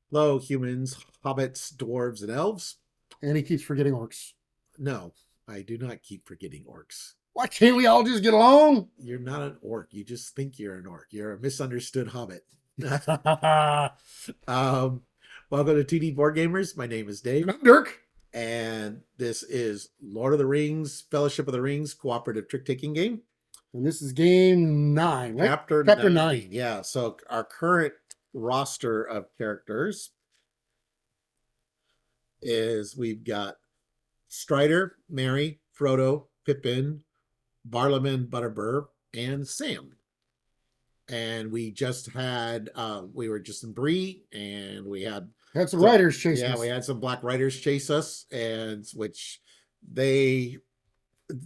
Hello, humans, hobbits, dwarves, and elves. And he keeps forgetting orcs. No, I do not keep forgetting orcs. Why can't we all just get along? You're not an orc. You just think you're an orc. You're a misunderstood hobbit. And um, Welcome to 2D Board Gamers. My name is Dave, I'm Dirk. and this is Lord of the Rings, Fellowship of the Rings cooperative trick taking game, And this is game 9, right? chapter Chapter 9. 9. Yeah, so our current roster of characters is we've got Strider, Merry, Frodo, Pippin, Barlaman, Butterbur, and Sam. And we just had we were just in Bree, and we had Had some riders chasing we us. had some black riders chase us, and which they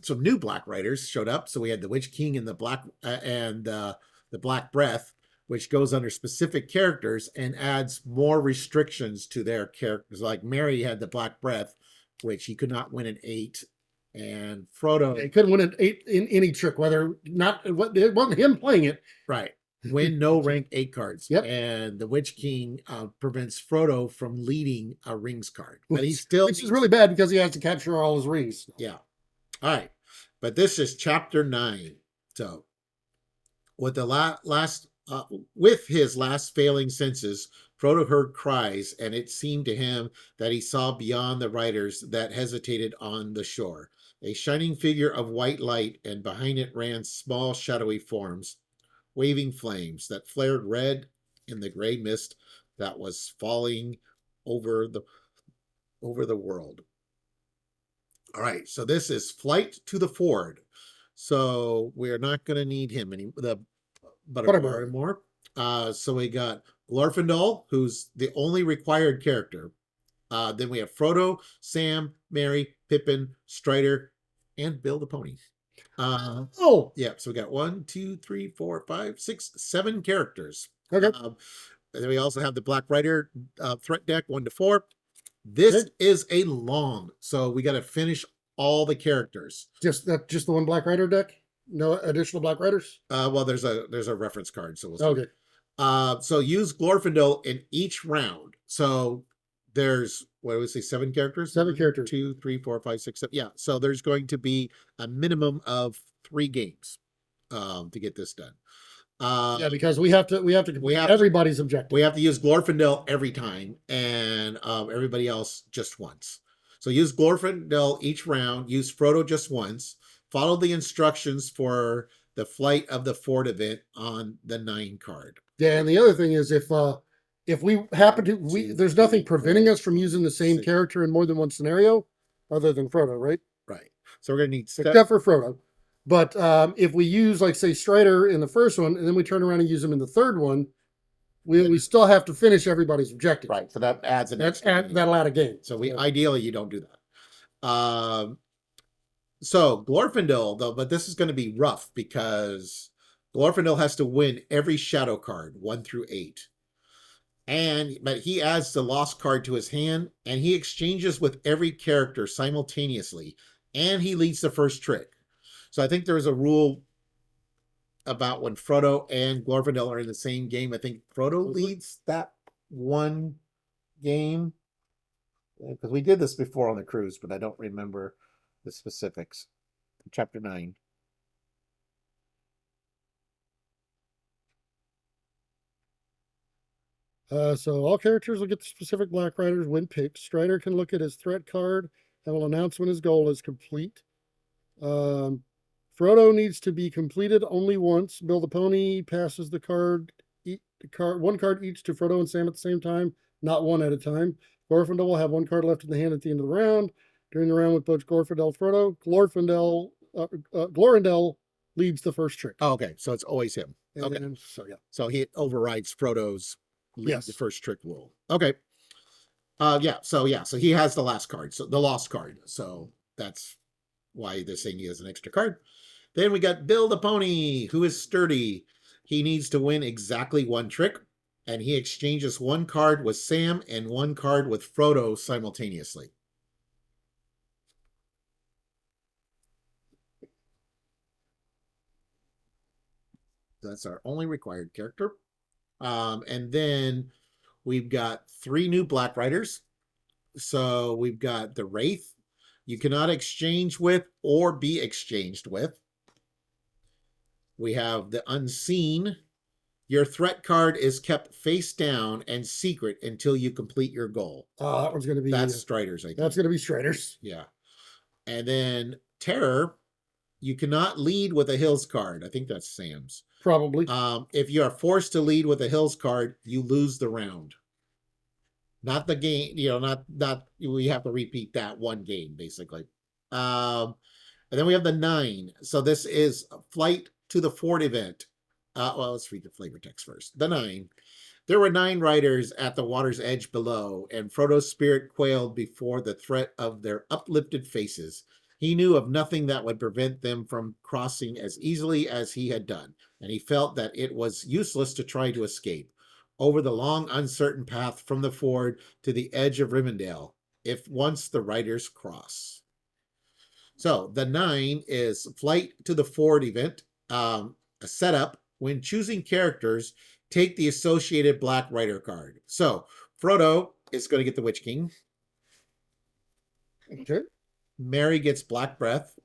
some new black riders showed up. So we had the Witch King and the Black Breath, which goes under specific characters and adds more restrictions to their characters. Like Mary had the Black Breath, which he could not win an 8, and Frodo, He couldn't win an 8 in any trick, whether not it wasn't him playing it. right, win no rank 8 cards. Yep. And the Witch King prevents Frodo from leading a rings card, but he Which, still which is really bad because he has to capture all his rings. yeah. All right, but this is chapter 9. So with the last with his last failing senses, Frodo heard cries, and it seemed to him that he saw beyond the riders that hesitated on the shore a shining figure of white light, and behind it ran small shadowy forms, waving flames that flared red in the gray mist that was falling over the world. All right, so this is Flight to the Ford. So we're not going to need him the Butterbur anymore. So we got Glorfindel, who's the only required character. Then we have Frodo, Sam, Merry, Pippin, Strider, and Bill the Pony. Yeah. So we got 1, 2, 3, 4, 5, 6, 7 characters. Okay. And then we also have the Black Rider threat deck 1 to 4. This is a long, so we got to finish all the characters. Just the one Black Rider deck? No additional Black Riders? Well, there's a reference card, so we'll see. Okay. So use Glorfindel in each round. So there's, what do we say, 7 characters? 7 characters. 2, 3, 4, 5, 6, 7. Yeah. So there's going to be a minimum of 3 games to get this done. Yeah, because we have to complete everybody's objective. We have to use Glorfindel every time, and everybody else just once. So use Glorfindel each round. Use Frodo just once. Follow the instructions for the Flight of the Ford event on the 9 card. Yeah, and the other thing is if we happen to there's nothing preventing us from using the same character in more than one scenario, other than Frodo, right? Right. So we're gonna need except for Frodo. But if we use, like, say, Strider in the first one, and then we turn around and use him in the third one, we still have to finish everybody's objective. Right. So that adds that'll add a game. So ideally you don't do that. So Glorfindel, though, but this is going to be rough because Glorfindel has to win every shadow card 1 through 8. But he adds the lost card to his hand, and he exchanges with every character simultaneously, and he leads the first trick. So I think there is a rule about when Frodo and Glorfindel are in the same game. I think Frodo leads that one game, because we did this before on the cruise, but I don't remember the specifics. Chapter 9. So all characters will get the specific Black Riders when picked. Strider can look at his threat card and will announce when his goal is complete. Frodo needs to be completed only once. Bill the Pony passes one card each to Frodo and Sam at the same time, not one at a time. Glorfindel will have 1 card left in the hand at the end of the round. During the round with both Glorfindel, Frodo, Glorindel leads the first trick. Oh, okay, so it's always him. And okay, then, so he overrides Frodo's lead the first trick rule. Okay. So he has the last card, so the lost card. So that's why they're saying he has an extra card. Then we got Bill the Pony, who is sturdy. He needs to win exactly 1 trick, and he exchanges 1 card with Sam and 1 card with Frodo simultaneously. That's our only required character. And then We've got 3 new Black Riders. So we've got the Wraith. You cannot exchange with or be exchanged with. We have the Unseen. Your threat card is kept face down and secret until you complete your goal. Oh, that one's going to be. That's Strider's, I think. That's going to be Strider's. Yeah. And then Terror. You cannot lead with a Hills card. I think that's Sam's. Probably. If you are forced to lead with a Hills card, you lose the round. Not the game, not we have to repeat that one game, basically. And then we have the 9. So this is Flight to the Fort event. Well, let's read the flavor text first. The 9. There were 9 riders at the water's edge below, and Frodo's spirit quailed before the threat of their uplifted faces. He knew of nothing that would prevent them from crossing as easily as he had done, and he felt that it was useless to try to escape over the long, uncertain path from the ford to the edge of Rivendell, if once the riders cross. So the 9 is Flight to the Ford event, a setup. When choosing characters, take the associated Black Rider card. So Frodo is going to get the Witch King. Okay. Merry gets Black Breath.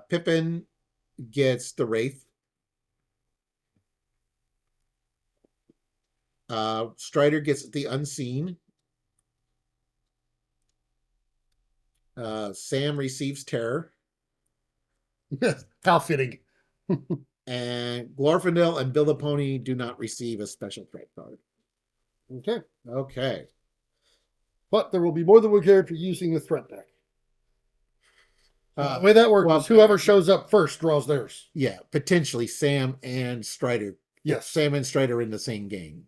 Pippin gets the Wraith. Strider gets the Unseen. Sam receives Terror. How fitting. And Glorfindel and Bill the Pony do not receive a special threat card. Okay. Okay. But there will be more than one character using the threat deck. The way that works well, is whoever shows up first draws theirs. Yeah, potentially Sam and Strider. Yes. Sam and Strider in the same game.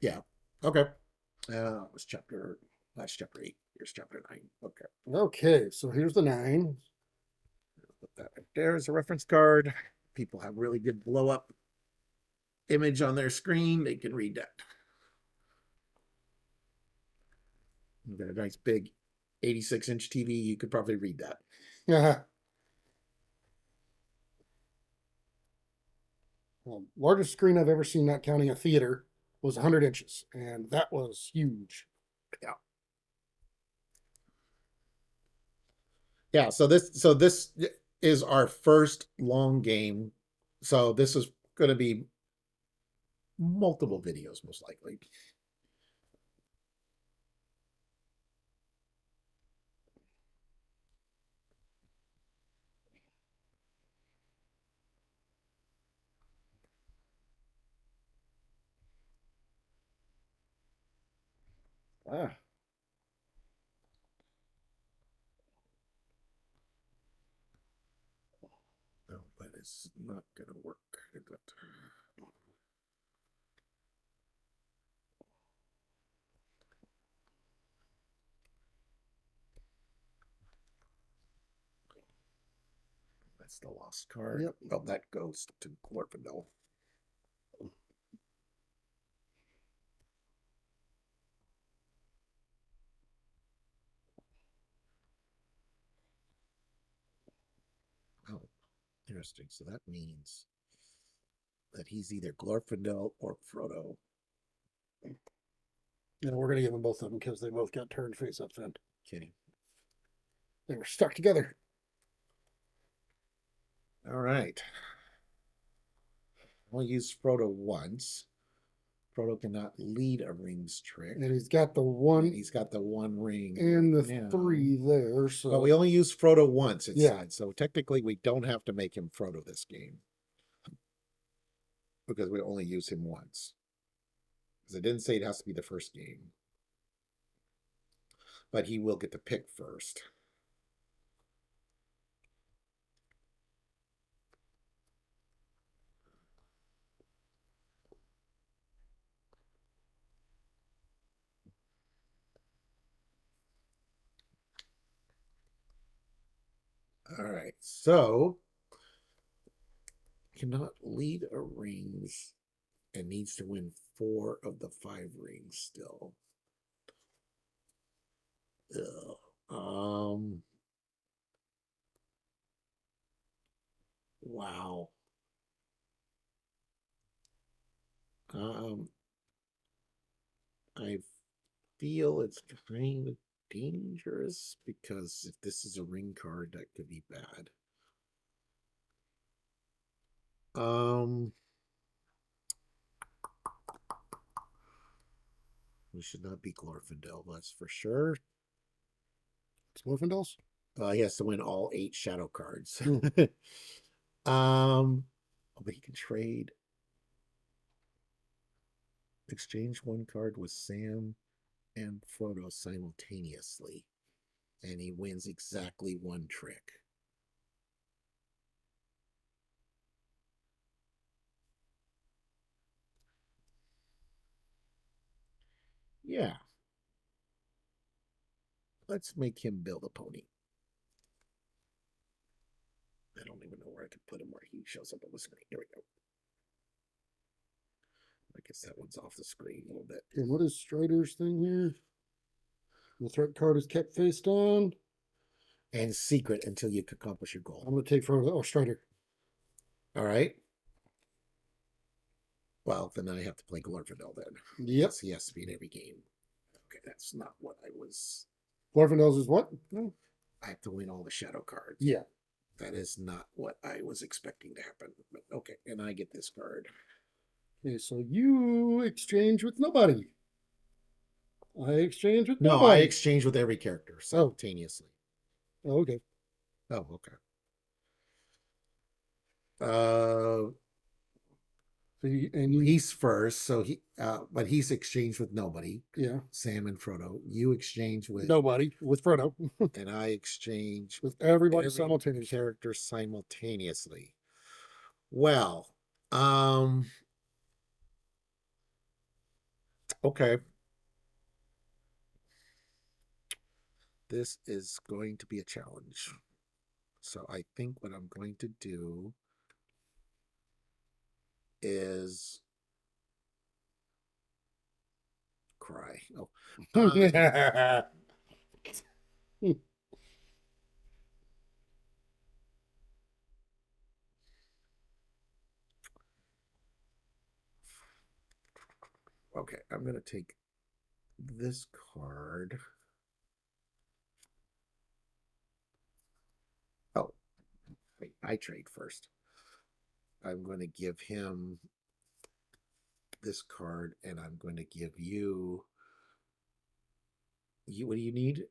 Yeah. Okay. Was that's chapter 8. Here's chapter 9. Okay. Okay, so here's the 9. Put that right there as a reference card. People have really good blow up image on their screen. They can read that. You've got a nice big 86-inch TV. You could probably read that. Yeah. Well, largest screen I've ever seen, not counting a theater, was 100 inches, and that was huge. Yeah. Yeah. So this is our first long game. So this is going to be multiple videos, most likely. Ah. No, but it's not going to work. That's the lost card. Yep. Well, that goes to Glorfindel. Oh, interesting. So that means that he's either Glorfindel or Frodo. And we're going to give them both of them because they both got turned face up then. Okay. They were stuck together. All right. I'll use Frodo once. Frodo cannot lead a rings trick. And he's got the one. He's got the one ring. And the now. 3 there. So. But we only use Frodo once, it Yeah. said. So technically, we don't have to make him Frodo this game. Because we only use him once. Because it didn't say it has to be the first game. But he will get to pick first. All right, so cannot lead a rings and needs to win 4 of the 5 rings still. Ugh. feel it's kind of dangerous because if this is a ring card, that could be bad. We should not be Glorfindel, that's for sure. It's Glorfindel's. He has to win all 8 shadow cards. Hmm. But he can trade. Exchange 1 card with Sam and Frodo simultaneously, and he wins exactly 1 trick. Yeah. Let's make him build a pony. I don't even know where I could put him where he shows up on the screen. Here we go. I guess that one's off the screen a little bit. And what is Strider's thing here? The threat card is kept face down. And secret until you accomplish your goal. I'm going to take Frodo. Oh, Strider. All right. Well, then I have to play Glorfindel then. Yep. He has to be in every game. Okay, that's not what I was. Glorfindel's is what? No. I have to win all the shadow cards. Yeah. That is not what I was expecting to happen. But okay, and I get this card. Okay, so you exchange with nobody. I exchange with No, nobody. I exchange with every character simultaneously. Oh, okay. Oh, okay. So he's first, so but he's exchanged with nobody. Yeah. Sam and Frodo. You exchange with nobody with Frodo. And I exchange with everybody every simultaneously. character simultaneously. Well, okay. This is going to be a challenge. So I think what I'm going to do is cry. Oh. Okay, I'm going to take this card. Oh, wait, I trade first. I'm going to give him this card, and I'm going to give you. What do you need?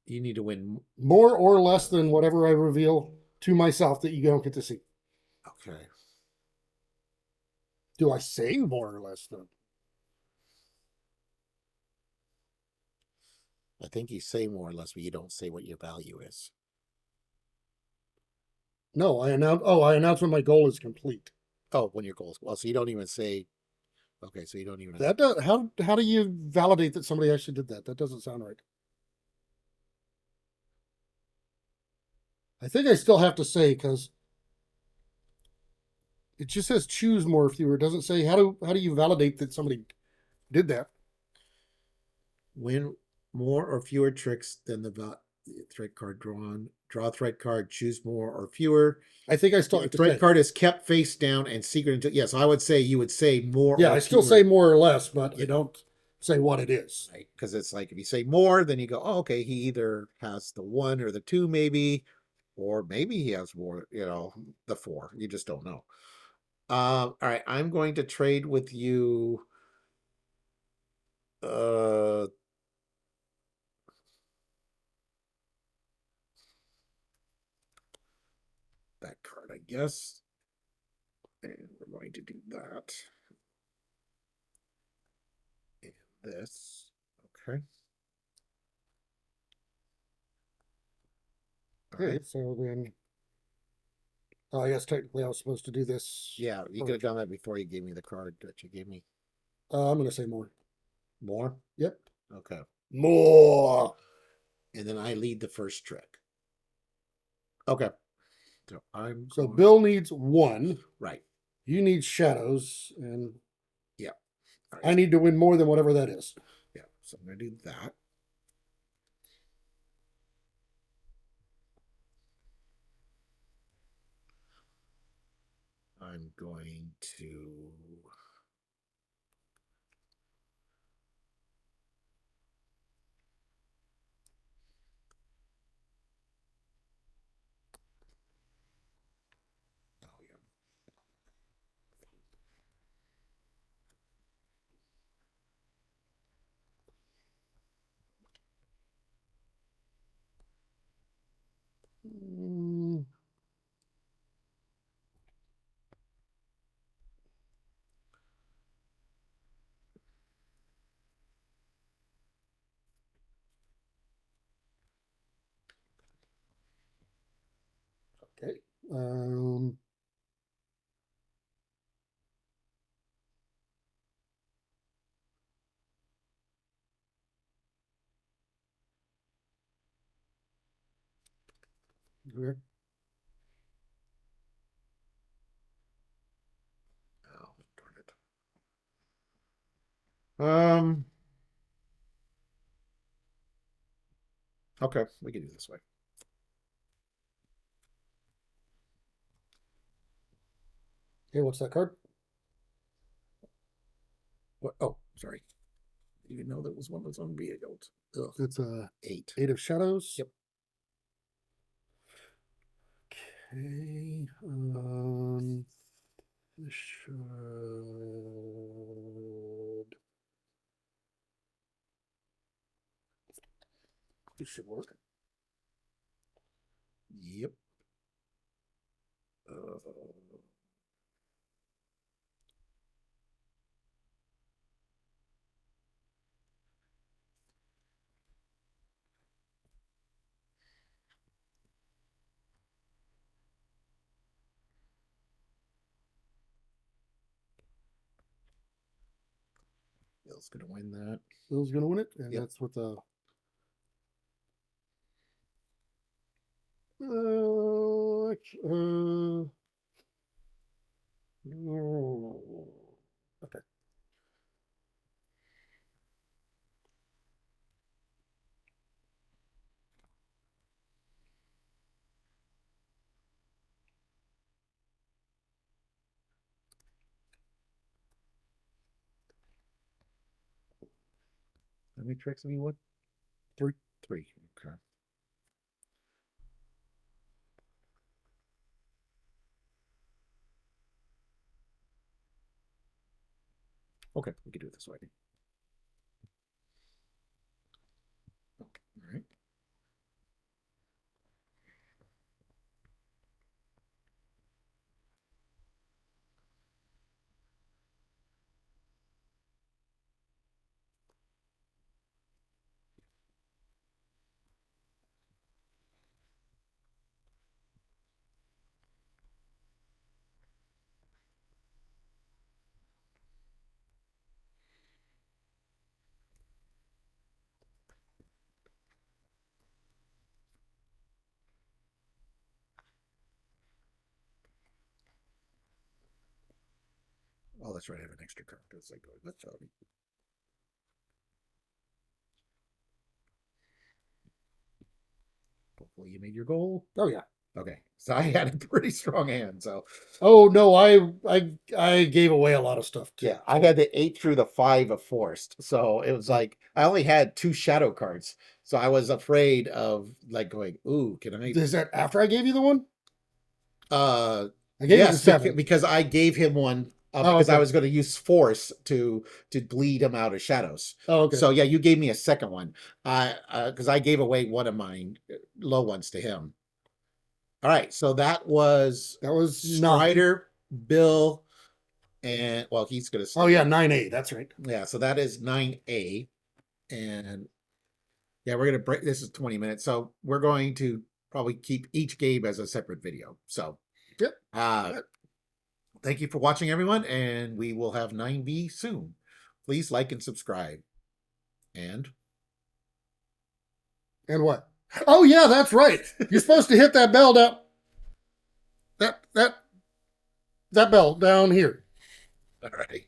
You need to win more or less than whatever I reveal to myself that you don't get to see. Okay. Do I say more or less though? I think you say more or less, but you don't say what your value is. No, I announce. Oh, I announce when my goal is complete. Oh, when your goal is well, so you don't even say. Okay, so you don't even. That does, how do you validate that somebody actually did that? That doesn't sound right. I think I still have to say because it just says choose more or fewer. It doesn't say how do you validate that somebody did that. Win more or fewer tricks than the threat card drawn. Draw a threat card, choose more or fewer. I think I still have to say. Threat card is kept face down and secret until. Yes, I would say you would say more. Yeah, or I still fewer. say more or less, but I don't say what it is. Right, because it's like if you say more, then you go, oh, okay, he either has the 1 or the 2, maybe, or maybe he has more. The 4. You just don't know. All right, I'm going to trade with you. That card, I guess. And we're going to do that. And this. Okay. All right. So then, I guess technically I was supposed to do this. Yeah, you could have done that before you gave me the card that you gave me. I'm going to say more. More? Yep. Okay. More. And then I lead the first trick. Okay. So Bill needs 1. Right. You need shadows, and yeah. Right. I need to win more than whatever that is. Yeah. So I'm going to do that. I'm going to Okay. Okay. Oh, darn it. Okay, we can do it this way. Okay, what's that card? What? Oh, sorry. You didn't know that was one of those unvehicles. Ugh. It's a 8. 8 of shadows. Yep. Okay. This should work. Yep. Bill's gonna win that. Bill's gonna win it, and Yep. that's what the okay. How many tricks have you won? 3. 3. Okay. Okay, we can do it this way. All right. Oh, that's right. I have an extra card. It's like, let's show me. Hopefully, you made your goal. Oh yeah. Okay, so I had a pretty strong hand. So, oh no, I gave away a lot of stuff too. yeah, I had the 8 through the 5 of forced. So it was like I only had 2 shadow cards. So I was afraid of like going, ooh, can I? Is that after I gave you the one? Uh, I gave you the yes, 7. because I gave him one Oh, because I okay. was going to use force to bleed him out of shadows. Oh, okay. So yeah, you gave me a second one. Because I gave away one of mine low ones to him. All right, so that was Strider, Bill, and well, he's gonna stay. Oh yeah, 9A. That's right. Yeah, so that is 9A, and yeah, we're gonna break. This is 20 minutes, so we're going to probably keep each game as a separate video. So, Yep. Thank you for watching, everyone, and we will have 9B soon. Please like and subscribe, and what? Oh yeah, that's right. You're supposed to hit that bell down. That bell down here. all right.